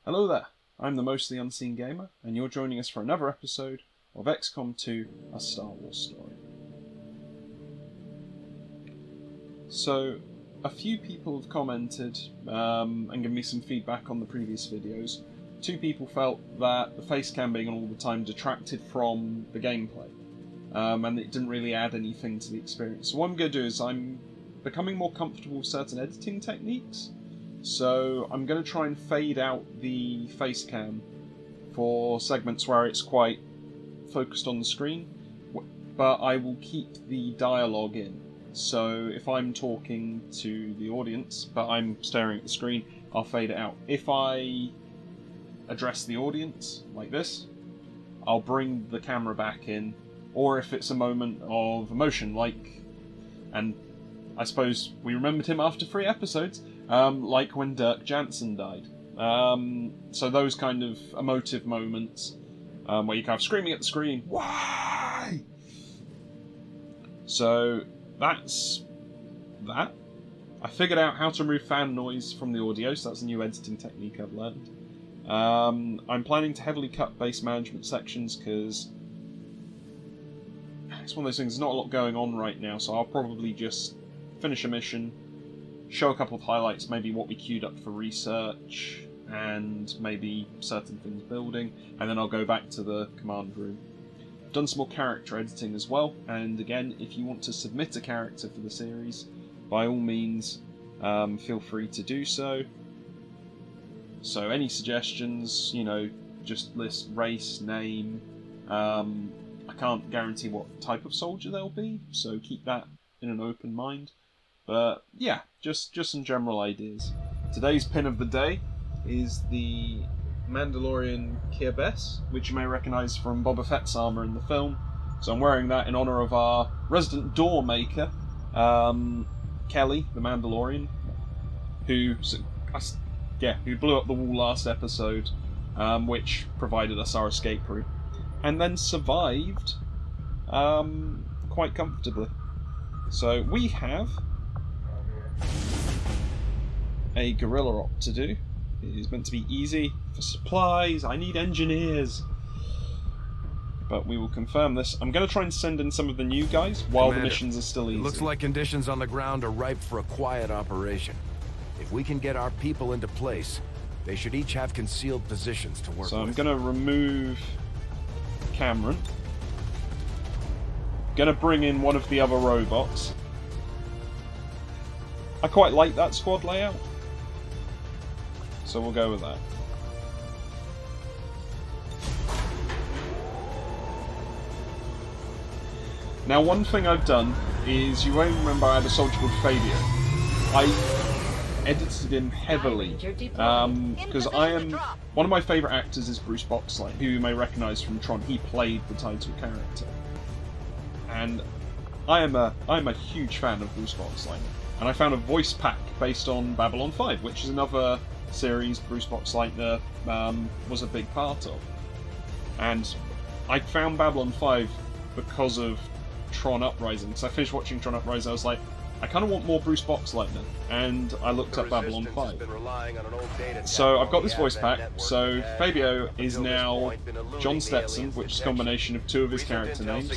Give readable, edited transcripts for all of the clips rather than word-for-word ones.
Hello there, I'm the Mostly Unseen Gamer, and you're joining us for another episode of Xcom 2, A Star Wars Story. So, a few people have commented and given me some feedback on the previous videos. Two people felt that the face cam being on all the time detracted from the gameplay, and it didn't really add anything to the experience. So what I'm going to do is I'm becoming more comfortable with certain editing techniques. So I'm going to try and fade out the face cam for segments where it's quite focused on the screen, but I will keep the dialogue in. So if I'm talking to the audience, but I'm staring at the screen, I'll fade it out. If I address the audience like this, I'll bring the camera back in, or if it's a moment of emotion, and I suppose we remembered him after 3 episodes, like when Dirk Jansen died. So those kind of emotive moments, where you're kind of screaming at the screen, why? So that's that. I figured out how to remove fan noise from the audio, so that's a new editing technique I've learned. I'm planning to heavily cut base management sections because it's one of those things, there's not a lot going on right now, so I'll probably just finish a mission, show a couple of highlights, maybe what we queued up for research, and maybe certain things building, and then I'll go back to the command room. I've done some more character editing as well, and again, if you want to submit a character for the series, by all means, feel free to do so. So any suggestions, just list race, name. I can't guarantee what type of soldier they'll be, so keep that in an open mind. But yeah, just some general ideas. Today's pin of the day is the Mandalorian Kirbess, which you may recognise from Boba Fett's armour in the film. So I'm wearing that in honour of our resident door maker, Kelly, the Mandalorian, who blew up the wall last episode, which provided us our escape route, and then survived quite comfortably. So we have a guerrilla op to do. It is meant to be easy. For supplies, I need engineers. But we will confirm this. I'm going to try and send in some of the new guys while the missions are still easy. It looks like conditions on the ground are ripe for a quiet operation. If we can get our people into place, they should each have concealed positions to work with. So I'm going to remove Cameron. Going to bring in one of the other robots. I quite like that squad layout, so we'll go with that. Now, one thing I've done is, you won't remember I had a soldier called Fabio. I edited him heavily, because one of my favourite actors is Bruce Boxleitner, who you may recognise from Tron. He played the title character, and I am a huge fan of Bruce Boxleitner. And I found a voice pack based on Babylon 5, which is another series Bruce Boxleitner was a big part of. And I found Babylon 5 because of Tron Uprising. So I finished watching Tron Uprising, I was like, I kind of want more Bruce Boxleitner, and I looked up Babylon 5. So I've got this voice pack, so Fabio is now John Stetson, which is a combination of 2 of his character names.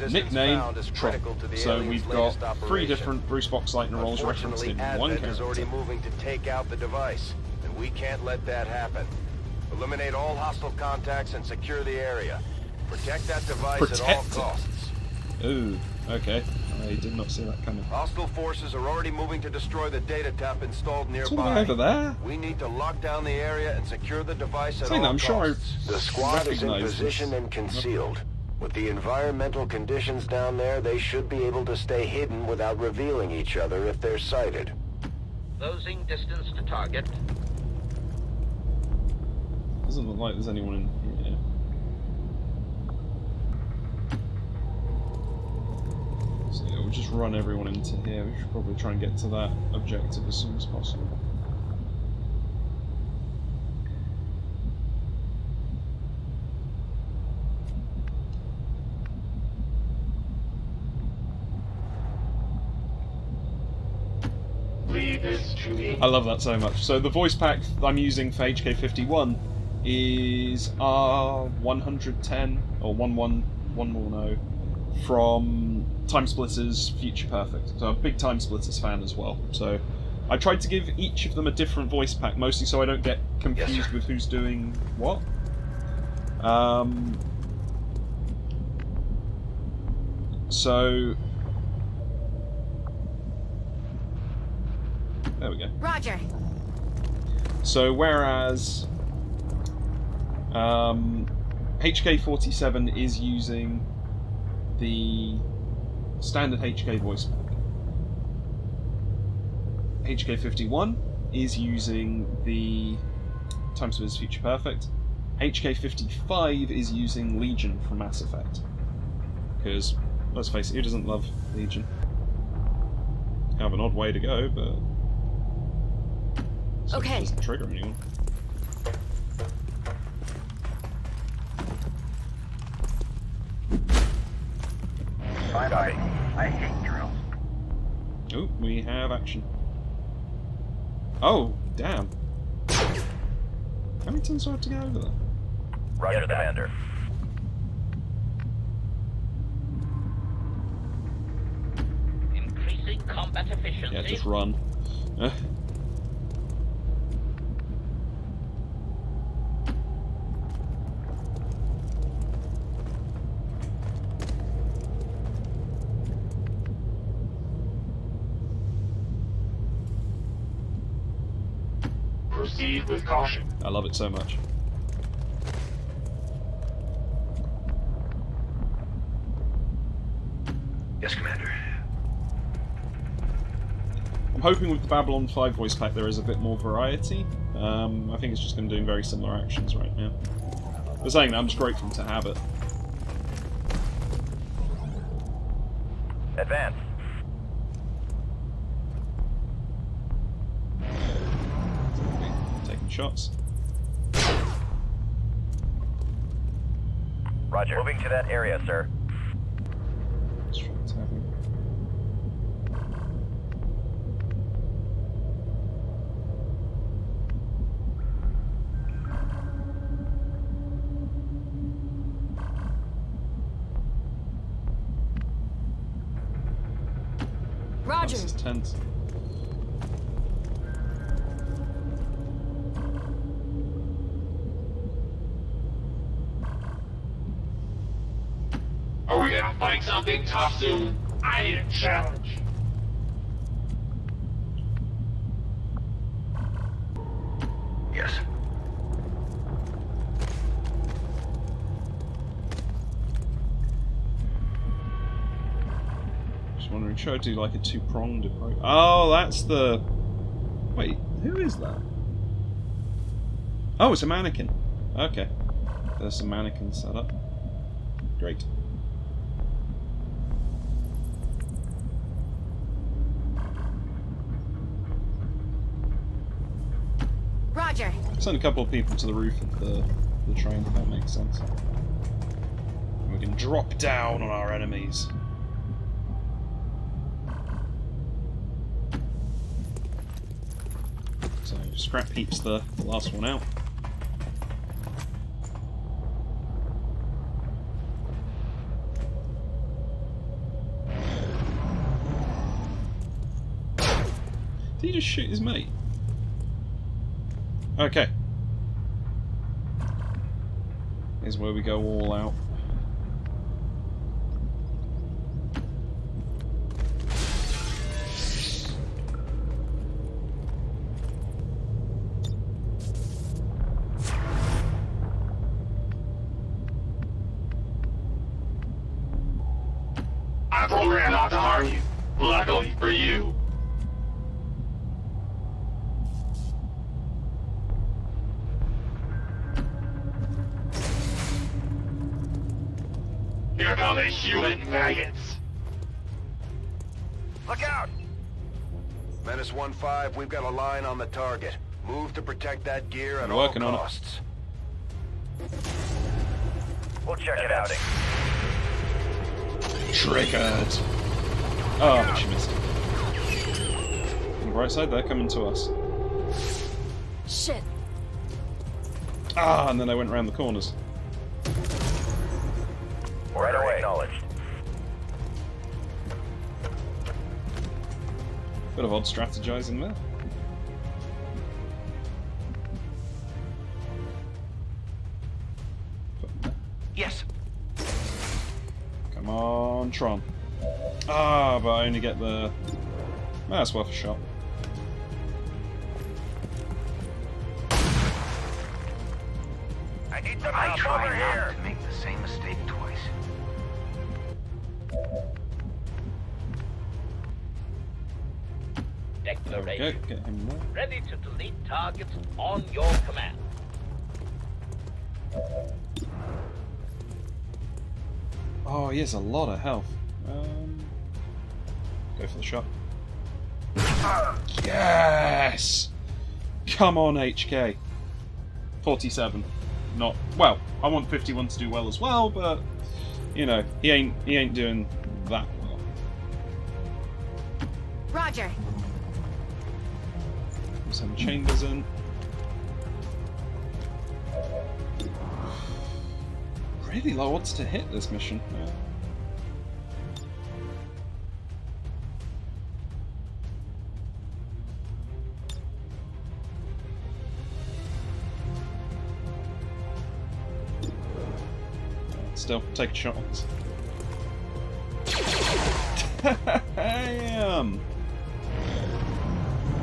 Nickname, Tron. So we've got 3 different Bruce Boxleitner roles referenced in one character. Already moving to take out the device, and we can't let that happen. Eliminate all hostile contacts and secure the area. Protect that device at all costs. Ooh, okay. I did not see that coming. Hostile forces are already moving to destroy the data tap installed nearby. It's all the way over there. We need to lock down the area and secure the device at all I'm costs. Sure The squad is in position and concealed. With the environmental conditions down there, they should be able to stay hidden without revealing each other if they're sighted. Closing distance to target. Doesn't look like there's anyone in here. So yeah, we'll just run everyone into here. We should probably try and get to that objective as soon as possible. Lead this I love that so much. So the voice pack I'm using for HK51 is R110 or 11110 from Time Splitters Future Perfect. So I'm a big Time Splitters fan as well. So I tried to give each of them a different voice pack, mostly so I don't get confused with who's doing what. So there we go. Roger. So whereas HK47 is using the standard HK voice pack, HK51 is using the Time Splitters Future Perfect, HK55 is using Legion from Mass Effect. Because, let's face it, who doesn't love Legion? Kind of an odd way to go, but Okay. It doesn't trigger anyone. Sorry, I hate drills. Oh, we have action. Oh, damn. How many times do I have to go over there? Roger, Commander. Increasing combat efficiency. Yeah, just run. Proceed with caution. I love it so much. Yes, Commander. I'm hoping with the Babylon 5 voice pack there is a bit more variety. I think it's just going to do very similar actions right now. But saying that, I'm just grateful to have it. Advance. Taking shots. Roger. Moving to that area, sir. Let's try to have him. Roger. This is tense. Are we gonna fight something tough soon? I need a challenge. Yes. Just wondering, should I do like a two-pronged approach? Oh, that's the... Wait, who is that? Oh, it's a mannequin. Okay. There's some mannequins set up. Great. Roger. Send a couple of people to the roof of the train, if that makes sense. And we can drop down on our enemies. So, Scrap Heap's the last one out. Did he just shoot his mate? Okay. Here's where we go all out. I programmed not to harm you. Luckily for you. Here come the human maggots. Look out! Menace 1-5, we've got a line on the target. Move to protect that gear at I'm all working on it. costs. We'll check it out. Triggered! Oh, but she missed. bright side, they're coming to us. Shit. Ah, and then I went around the corners. Right away. Acknowledged. Bit of odd strategizing there. Yes. Come on, Tron. Ah, but I only get the... That's worth a shot. I need some help over here. To make the same mistake twice. Okay, Declaration. get him there. Ready to delete targets on your command. Oh, he has a lot of health. Go for the shot. Yes! Come on, HK. 47. Not well. I want 51 to do well as well, but you know, he ain't doing that well. Roger. Some chambers in. Really low odds to hit this mission. Still, take shots. Damn!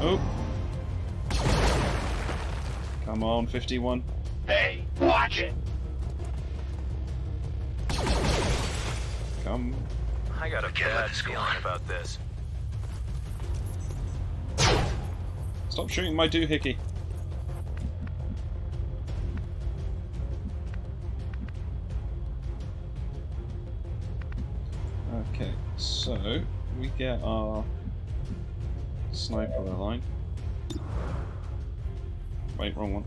Oh. Come on, 51. Hey, watch it. Come. I got a bad feeling about this. Stop shooting my doohickey. Okay, so we get our sniper line. Wait, wrong one.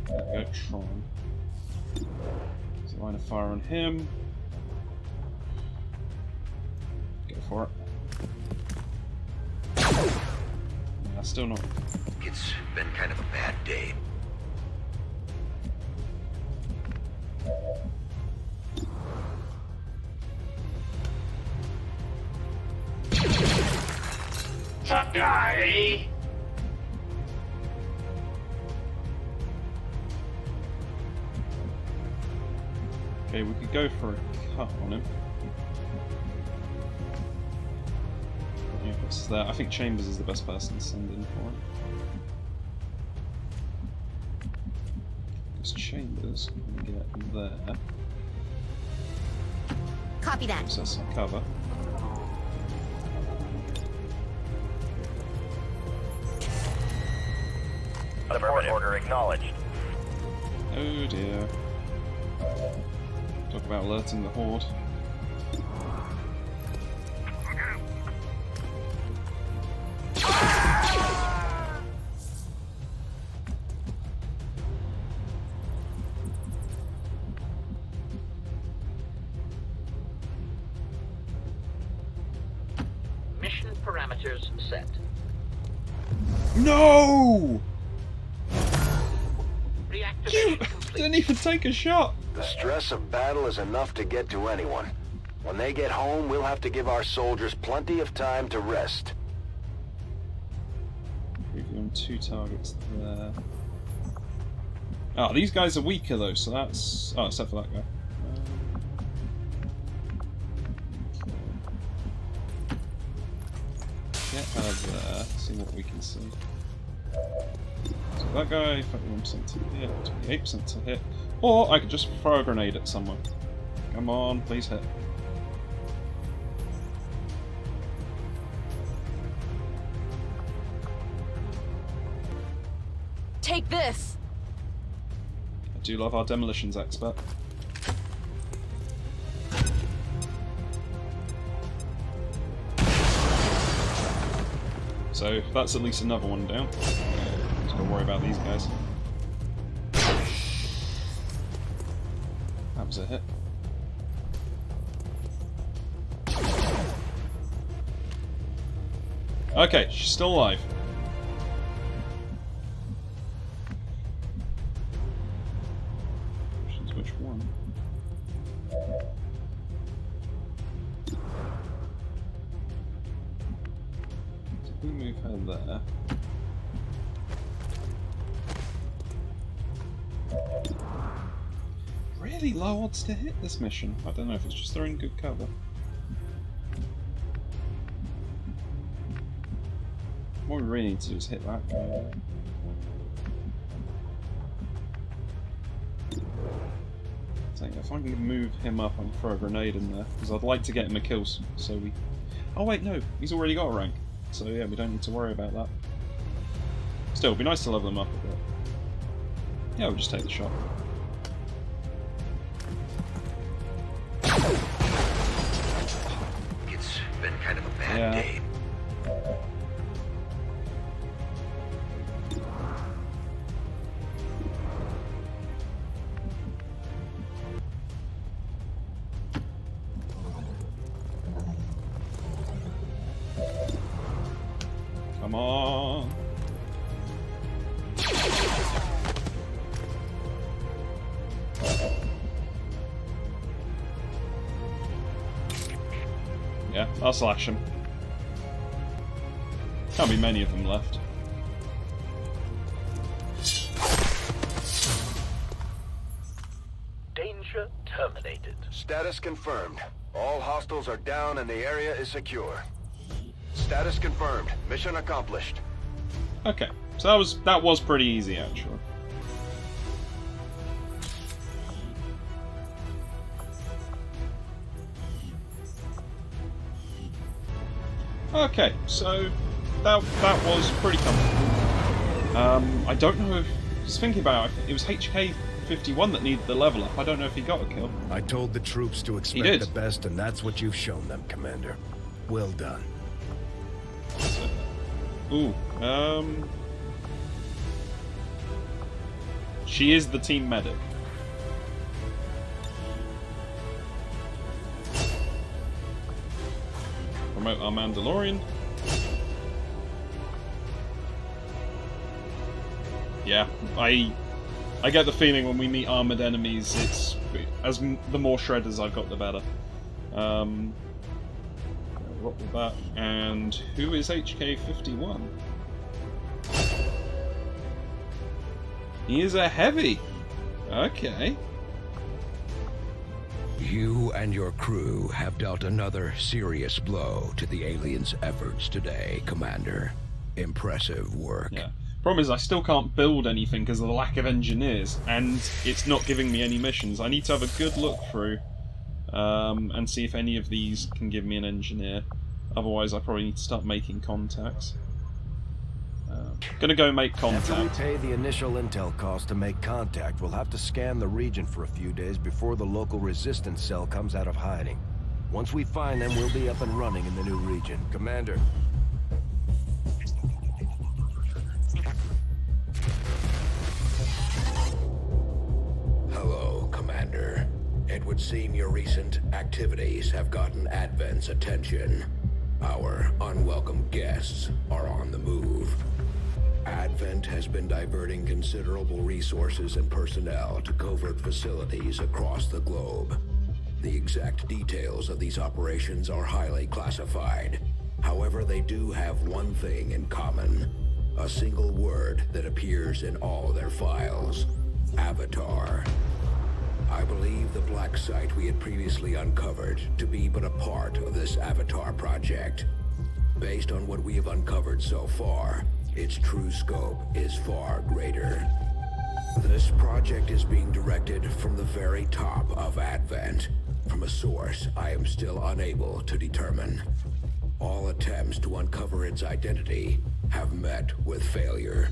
There we go, Tron. There's a line of fire on him. Go for it. Nah, still not. It's been kind of a bad day. Die. Okay, we could go for a cut on him. Yeah, what's that? I think Chambers is the best person to send in for him. Because Chambers can get there. Copy that. Gives us some cover. Affirmative. Order acknowledged. Oh dear. Talk about alerting the horde. Mission parameters set. No! Reactivation You complete. didn't even take a shot! The stress of battle is enough to get to anyone. When they get home, we'll have to give our soldiers plenty of time to rest. We've got 2 targets there. Oh, these guys are weaker though, so that's... Oh, except for that guy. Get out of there, see what we can see. So that guy, 51% to hit, 28% to hit. Or I could just throw a grenade at someone. Come on, please hit. Take this. I do love our demolitions expert. So that's at least another one down. Just gotta worry about these guys. That was a hit. Okay, she's still alive. Which one? So if we move her there. Really low odds to hit this mission. I don't know if it's just they're in good cover. What we really need to do is hit that guy. If I can move him up and throw a grenade in there, because I'd like to get him a kill, so we... Oh wait, no, he's already got a rank, so yeah, we don't need to worry about that. Still, it'd be nice to level him up a bit. Yeah, we'll just take the shot. It's been kind of a bad day. Come on. Yeah, I'll slash him. Can't be many of them left. Danger terminated. Status confirmed. All hostiles are down and the area is secure. Status confirmed. Mission accomplished. Okay, so that was pretty easy actually. Okay, so that was pretty comfortable. I don't know if just thinking about it was HK51 that needed the level up. I don't know if he got a kill. I told the troops to expect the best, and that's what you've shown them, Commander. Well done. Ooh, she is the team medic. Promote our Mandalorian. Yeah, I get the feeling when we meet armored enemies, it's the more shredders I've got, the better. Rock with that. And who is HK51? He is a heavy. Okay. You and your crew have dealt another serious blow to the aliens' efforts today, Commander. Impressive work. Yeah. Problem is I still can't build anything because of the lack of engineers, and it's not giving me any missions. I need to have a good look through and see if any of these can give me an engineer. Otherwise I probably need to start making contacts. Gonna go make contact. After we pay the initial intel cost to make contact, we'll have to scan the region for a few days before the local resistance cell comes out of hiding. Once we find them, we'll be up and running in the new region. Commander. Hello, Commander. It would seem your recent activities have gotten Advent's attention. Our unwelcome guests are on the move. Advent has been diverting considerable resources and personnel to covert facilities across the globe. The exact details of these operations are highly classified. However, they do have one thing in common. A single word that appears in all their files. Avatar. I believe the black site we had previously uncovered to be but a part of this Avatar project. Based on what we have uncovered so far, its true scope is far greater. This project is being directed from the very top of Advent, from a source I am still unable to determine. All attempts to uncover its identity have met with failure.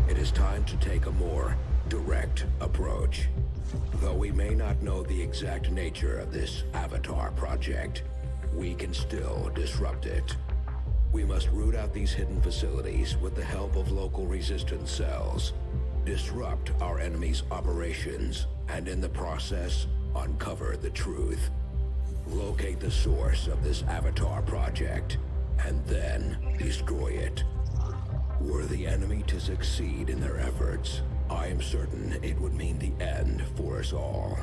It is time to take a more direct approach. Though we may not know the exact nature of this Avatar project, we can still disrupt it. We must root out these hidden facilities with the help of local resistance cells, disrupt our enemy's operations, and in the process, uncover the truth. Locate the source of this Avatar project, and then destroy it. Were the enemy to succeed in their efforts, I am certain it would mean the end for us all.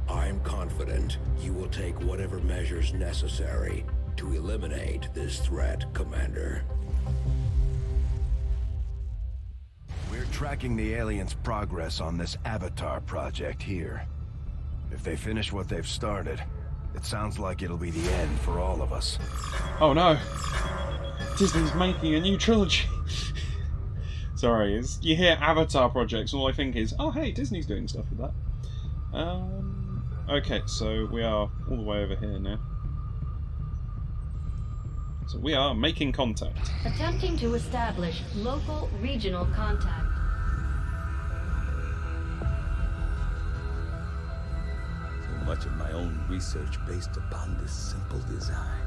I'm confident you will take whatever measures necessary to eliminate this threat, Commander. We're tracking the aliens' progress on this Avatar project here. If they finish what they've started, it sounds like it'll be the end for all of us. Oh no! Disney's making a new trilogy! Sorry, you hear Avatar projects, all I think is, oh hey, Disney's doing stuff with that. Okay, so we are all the way over here now. So we are making contact. Attempting to establish local regional contact. So much of my own research based upon this simple design.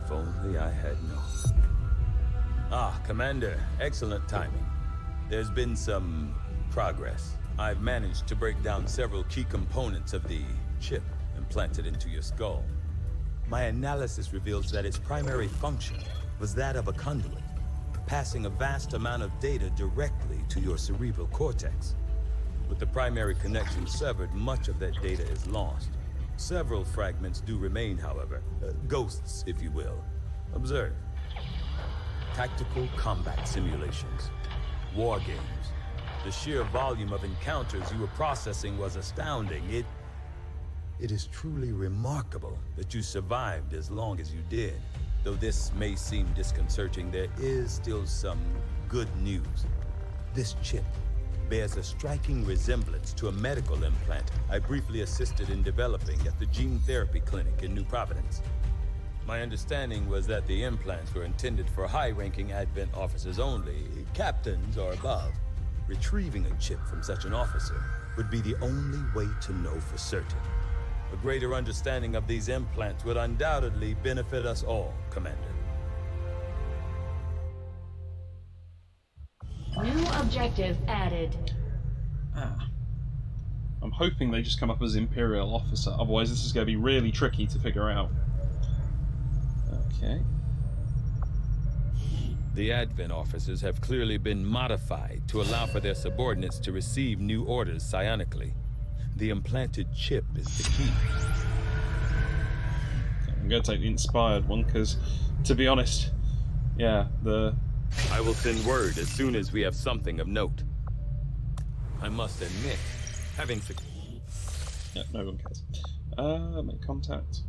If only I had known. Ah, Commander, excellent timing. There's been some progress. I've managed to break down several key components of the chip implanted into your skull. My analysis reveals that its primary function was that of a conduit, passing a vast amount of data directly to your cerebral cortex. With the primary connection severed, much of that data is lost. Several fragments do remain, however. Ghosts, if you will. Observe. Tactical combat simulations. War games. The sheer volume of encounters you were processing was astounding. It is truly remarkable that you survived as long as you did. Though this may seem disconcerting, there is still some good news. This chip bears a striking resemblance to a medical implant I briefly assisted in developing at the gene therapy clinic in New Providence. My understanding was that the implants were intended for high-ranking Advent officers only, captains or above. Retrieving a chip from such an officer would be the only way to know for certain. A greater understanding of these implants would undoubtedly benefit us all, Commander. New objective added. I'm hoping they just come up as Imperial Officer, otherwise this is going to be really tricky to figure out. Okay. The Advent officers have clearly been modified to allow for their subordinates to receive new orders psionically. The implanted chip is the key. I'm going to take the inspired one, because, to be honest, yeah, I will send word as soon as we have something of note. I must admit, having yeah, no one cares. Make contact.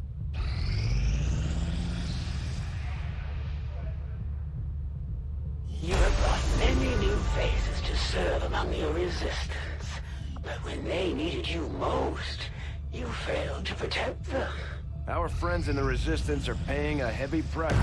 You have brought many new faces to serve among your resistance. But when they needed you most, you failed to protect them. Our friends in the Resistance are paying a heavy price.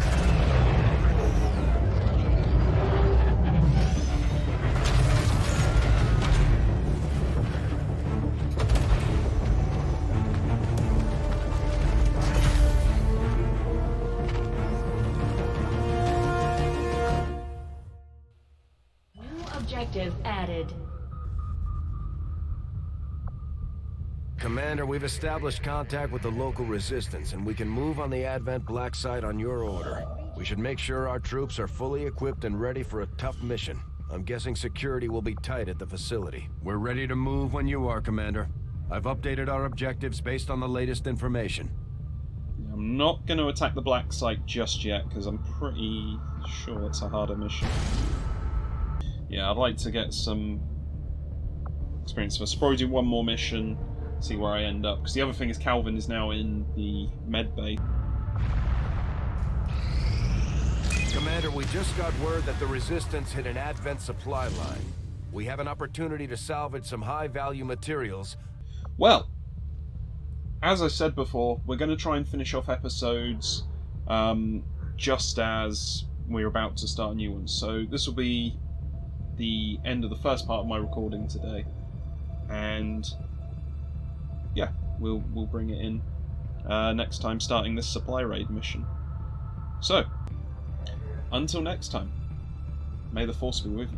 Objective added. Commander, we've established contact with the local resistance, and we can move on the Advent black site on your order. We should make sure our troops are fully equipped and ready for a tough mission. I'm guessing security will be tight at the facility. We're ready to move when you are, Commander. I've updated our objectives based on the latest information. I'm not going to attack the black site just yet, because I'm pretty sure that's a harder mission. Yeah, I'd like to get some experience first. Probably do one more mission, see where I end up. Because the other thing is Calvin is now in the med bay. Commander, we just got word that the Resistance hit an Advent supply line. We have an opportunity to salvage some high-value materials. Well, as I said before, we're going to try and finish off episodes just as we're about to start a new one. So this will be the end of the first part of my recording today, and yeah, we'll bring it in next time, starting this supply raid mission. So until next time, may the Force be with you.